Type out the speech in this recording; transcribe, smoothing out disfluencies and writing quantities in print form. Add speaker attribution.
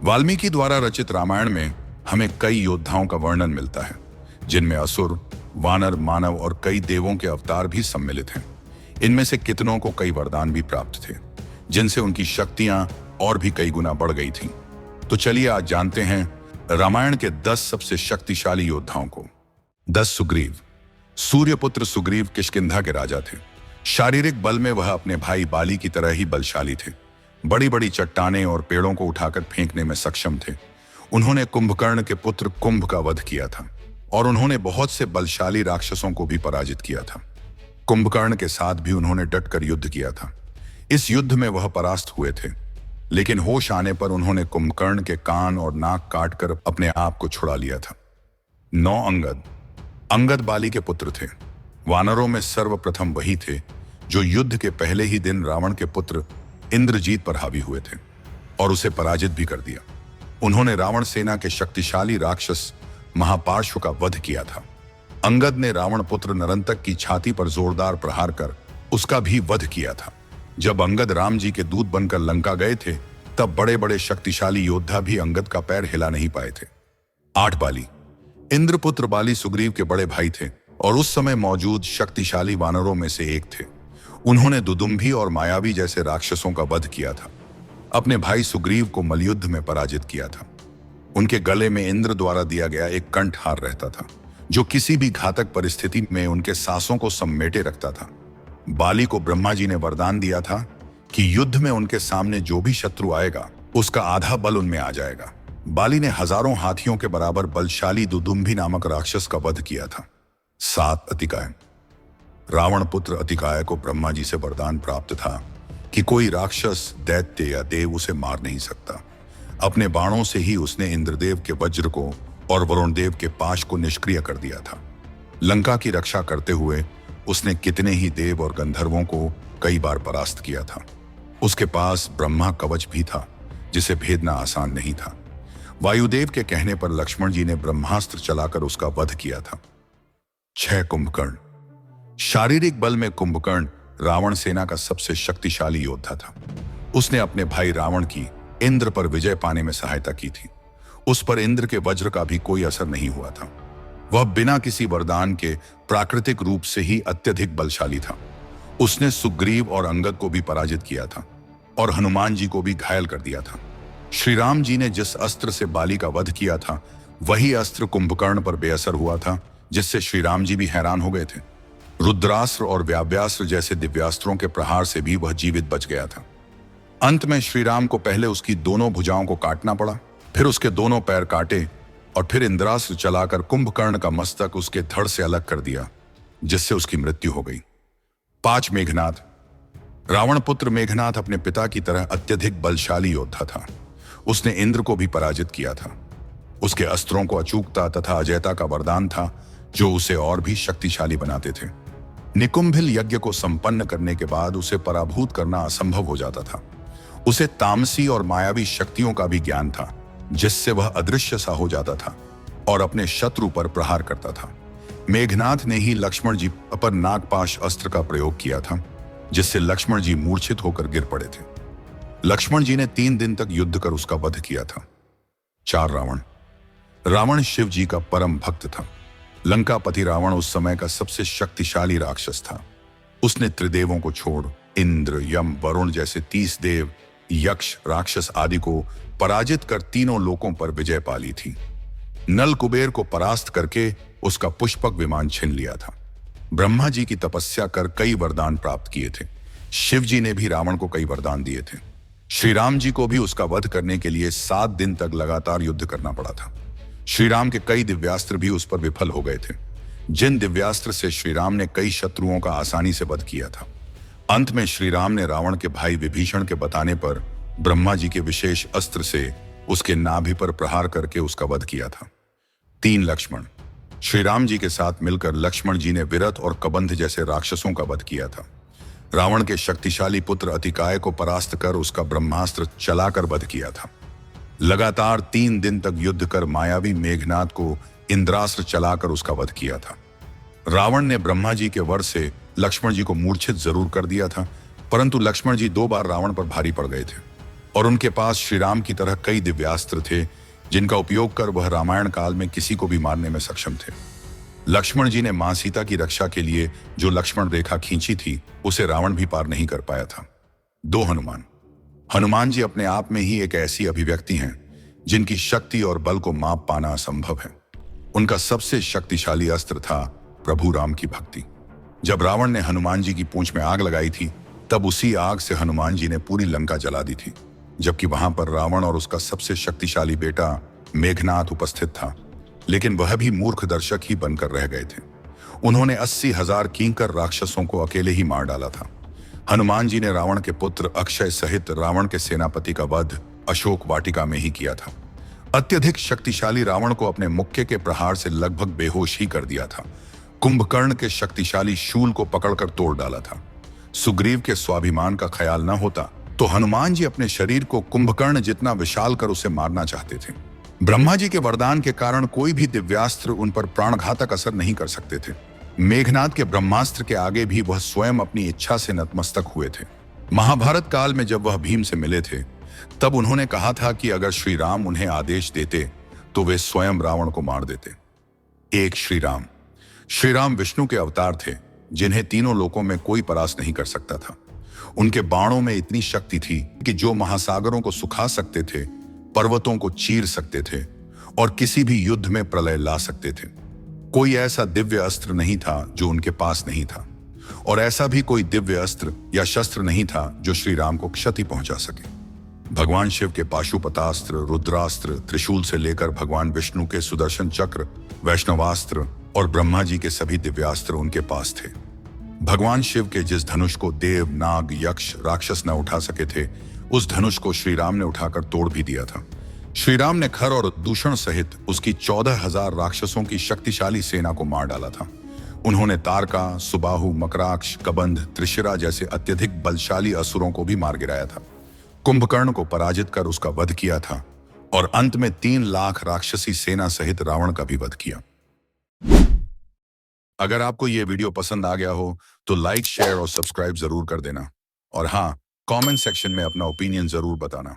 Speaker 1: वाल्मीकि द्वारा रचित रामायण में हमें कई योद्धाओं का वर्णन मिलता है, जिनमें असुर, वानर, मानव और कई देवों के अवतार भी सम्मिलित हैं। इनमें से कितनों को कई वरदान भी प्राप्त थे, जिनसे उनकी शक्तियां और भी कई गुना बढ़ गई थीं। तो चलिए आज जानते हैं रामायण के 10 सबसे शक्तिशाली योद्धाओं को। 10 सुग्रीव। सूर्यपुत्र सुग्रीव किष्किंधा के राजा थे। शारीरिक बल में वह अपने भाई बाली की तरह ही बलशाली थे। बड़ी बड़ी चट्टानें और पेड़ों को उठाकर फेंकने में सक्षम थे। उन्होंने कुंभकर्ण के पुत्र कुंभ का वध किया था और उन्होंने बहुत से बलशाली राक्षसों को भी पराजित किया था। कुंभकर्ण के साथ भी उन्होंने डटकर युद्ध किया था। इस युद्ध में वह परास्त हुए थे, लेकिन होश आने पर उन्होंने कुंभकर्ण के कान और नाक काटकर अपने आप को छुड़ा लिया था। 9 अंगद। अंगद बाली के पुत्र थे। वानरों में सर्वप्रथम वही थे जो युद्ध के पहले ही दिन रावण के पुत्र इंद्रजीत पर हावी हुए थे और उसे पराजित भी कर दिया। उन्होंने रावण सेना के शक्तिशाली राक्षस महापार्श्व का वध किया था। अंगद ने रावण पुत्र नरंतक की छाती पर जोरदार प्रहार कर उसका भी वध किया था। जब अंगद राम जी के दूत बनकर लंका गए थे, तब बड़े बड़े शक्तिशाली योद्धा भी अंगद का पैर हिला नहीं पाए थे। 8 बाली। इंद्रपुत्र बाली सुग्रीव के बड़े भाई थे और उस समय मौजूद शक्तिशाली वानरों में से एक थे। उन्होंने दुदुम्भी और मायावी जैसे राक्षसों का वध किया था। अपने भाई सुग्रीव को मलयुद्ध में पराजित किया था। उनके गले में इंद्र द्वारा दिया गया एक कंठहार रहता था, जो किसी भी घातक परिस्थिति में उनके सांसों को समेटे रखता था। बाली को ब्रह्मा जी ने वरदान दिया था कि युद्ध में उनके सामने जो भी शत्रु आएगा, उसका आधा बल उनमें आ जाएगा। बाली ने हजारों हाथियों के बराबर बलशाली दुदुम्भी नामक राक्षस का वध किया था। 7 अतिकाय। रावण पुत्र अतिकाय को ब्रह्मा जी से वरदान प्राप्त था कि कोई राक्षस, दैत्य या देव उसे मार नहीं सकता। अपने बाणों से ही उसने इंद्रदेव के वज्र को और वरुण देव के पाश को निष्क्रिय कर दिया था। लंका की रक्षा करते हुए उसने कितने ही देव और गंधर्वों को कई बार परास्त किया था। उसके पास ब्रह्मा कवच भी था, जिसे भेदना आसान नहीं था। वायुदेव के कहने पर लक्ष्मण जी ने ब्रह्मास्त्र चलाकर उसका वध किया था। 6 कुंभकर्ण। शारीरिक बल में कुंभकर्ण रावण सेना का सबसे शक्तिशाली योद्धा था। उसने अपने भाई रावण की इंद्र पर विजय पाने में सहायता की थी। उस पर इंद्र के वज्र का भी कोई असर नहीं हुआ था। वह बिना किसी वरदान के प्राकृतिक रूप से ही अत्यधिक बलशाली था। उसने सुग्रीव और अंगद को भी पराजित किया था और हनुमान जी को भी घायल कर दिया था। श्री राम जी ने जिस अस्त्र से बाली का वध किया था, वही अस्त्र कुंभकर्ण पर बेअसर हुआ था, जिससे श्री राम जी भी हैरान हो गए थे। रुद्रास्त्र और व्याव्यास्त्र जैसे दिव्यास्त्रों के प्रहार से भी वह जीवित बच गया था। अंत में श्री राम को पहले उसकी दोनों भुजाओं को काटना पड़ा, फिर उसके दोनों पैर काटे और फिर इंद्रास्त्र चलाकर कुंभकर्ण का मस्तक उसके धड़ से अलग कर दिया, जिससे उसकी मृत्यु हो गई। 5 मेघनाद। रावण पुत्र मेघनाद अपने पिता की तरह अत्यधिक बलशाली योद्धा था। उसने इंद्र को भी पराजित किया था। उसके अस्त्रों को अचूकता तथा अजयता का वरदान था, जो उसे और भी शक्तिशाली बनाते थे। निकुंभिल यज्ञ को संपन्न करने के बाद उसे पराभूत करना असंभव हो जाता था। उसे तामसी और मायावी शक्तियों का भी ज्ञान था, जिससे वह अदृश्य सा हो जाता था और अपने शत्रु पर प्रहार करता था। मेघनाथ ने ही लक्ष्मण जी पर नागपाश अस्त्र का प्रयोग किया था, जिससे लक्ष्मण जी मूर्छित होकर गिर पड़े थे। लक्ष्मण जी ने 3 दिन तक युद्ध कर उसका वध किया था। 4 रावण। रावण शिव जी का परम भक्त था। लंकापति रावण उस समय का सबसे शक्तिशाली राक्षस था। उसने त्रिदेवों को छोड़ इंद्र, यम, वरुण जैसे 30 देव, यक्ष, राक्षस आदि को पराजित कर तीनों लोकों पर विजय पा ली थी। नल कुबेर को परास्त करके उसका पुष्पक विमान छीन लिया था। ब्रह्मा जी की तपस्या कर कई वरदान प्राप्त किए थे। शिव जी ने भी रावण को कई वरदान दिए थे। श्री राम जी को भी उसका वध करने के लिए 7 दिन तक लगातार युद्ध करना पड़ा था। श्री राम के कई दिव्यास्त्र भी उस पर विफल हो गए थे। जिन दिव्यास्त्र से श्री राम ने कई शत्रुओं का आसानी से वध किया था। अंत में श्री राम ने रावण के भाई विभीषण के बताने पर ब्रह्मा जी के विशेष अस्त्र से उसके नाभि पर प्रहार करके उसका वध किया था। 3 लक्ष्मण। श्री राम जी के साथ मिलकर लक्ष्मण जी ने विरत और कबंध जैसे राक्षसों का वध किया था। रावण के शक्तिशाली पुत्र अतिकाय को परास्त कर उसका ब्रह्मास्त्र चलाकर वध किया था। लगातार 3 दिन तक युद्ध कर मायावी मेघनाथ को इंद्रास्त्र चलाकर उसका वध किया था। रावण ने ब्रह्मा जी के वर से लक्ष्मण जी को मूर्छित जरूर कर दिया था, परंतु लक्ष्मण जी 2 बार रावण पर भारी पड़ गए थे और उनके पास श्री राम की तरह कई दिव्यास्त्र थे जिनका उपयोग कर वह रामायण काल में किसी को भी मारने में सक्षम थे। लक्ष्मण जी ने मां सीता की रक्षा के लिए जो लक्ष्मण रेखा खींची थी उसे रावण भी पार नहीं कर पाया था। 2 हनुमान। हनुमान जी अपने आप में ही एक ऐसी अभिव्यक्ति हैं जिनकी शक्ति और बल को माप पाना असंभव है। उनका सबसे शक्तिशाली अस्त्र था प्रभु राम की भक्ति। जब रावण ने हनुमान जी की पूंछ में आग लगाई थी तब उसी आग से हनुमान जी ने पूरी लंका जला दी थी, जबकि वहां पर रावण और उसका सबसे शक्तिशाली बेटा मेघनाथ उपस्थित था, लेकिन वह भी मूर्ख दर्शक ही बनकर रह गए थे। उन्होंने 80,000 किंकर राक्षसों को अकेले ही मार डाला था। हनुमान जी ने रावण के पुत्र अक्षय सहित रावण के सेनापति का वध अशोक वाटिका में ही किया था। अत्यधिक शक्तिशाली रावण को अपने मुक्के के प्रहार से लगभग बेहोश ही कर दिया था। कुंभकर्ण के शक्तिशाली शूल को पकड़कर तोड़ डाला था। सुग्रीव के स्वाभिमान का ख्याल न होता तो हनुमान जी अपने शरीर को कुंभकर्ण जितना विशाल कर उसे मारना चाहते थे। ब्रह्मा जी के वरदान के कारण कोई भी दिव्यास्त्र उन पर प्राणघातक असर नहीं कर सकते थे। मेघनाथ के ब्रह्मास्त्र के आगे भी वह स्वयं अपनी इच्छा से नतमस्तक हुए थे। महाभारत काल में जब वह भीम से मिले थे तब उन्होंने कहा था कि अगर श्री राम उन्हें आदेश देते तो वे स्वयं रावण को मार देते। एक श्री राम। श्री राम विष्णु के अवतार थे जिन्हें तीनों लोकों में कोई परास्त नहीं कर सकता था। उनके बाणों में इतनी शक्ति थी कि जो महासागरों को सुखा सकते थे, पर्वतों को चीर सकते थे और किसी भी युद्ध में प्रलय ला सकते थे। कोई ऐसा दिव्य अस्त्र नहीं था जो उनके पास नहीं था, और ऐसा भी कोई दिव्य अस्त्र या शस्त्र नहीं था जो श्री राम को क्षति पहुंचा सके। भगवान शिव के पाशुपतास्त्र, रुद्रास्त्र, त्रिशूल से लेकर भगवान विष्णु के सुदर्शन चक्र, वैष्णवास्त्र और ब्रह्मा जी के सभी दिव्यास्त्र उनके पास थे। भगवान शिव के जिस धनुष को देव, नाग, यक्ष, राक्षस न उठा सके थे, उस धनुष को श्री राम ने उठाकर तोड़ भी दिया था। श्री राम ने खर और दूषण सहित उसकी 14,000 राक्षसों की शक्तिशाली सेना को मार डाला था। उन्होंने तारका, सुबाहु, मकराक्ष, कबंध, त्रिशिरा जैसे अत्यधिक बलशाली असुरों को भी मार गिराया था। कुंभकर्ण को पराजित कर उसका वध किया था और अंत में 3 लाख राक्षसी सेना सहित रावण का भी वध किया। अगर आपको यह वीडियो पसंद आ गया हो तो लाइक, शेयर और सब्सक्राइब जरूर कर देना, और हाँ, कमेंट सेक्शन में अपना ओपिनियन जरूर बताना।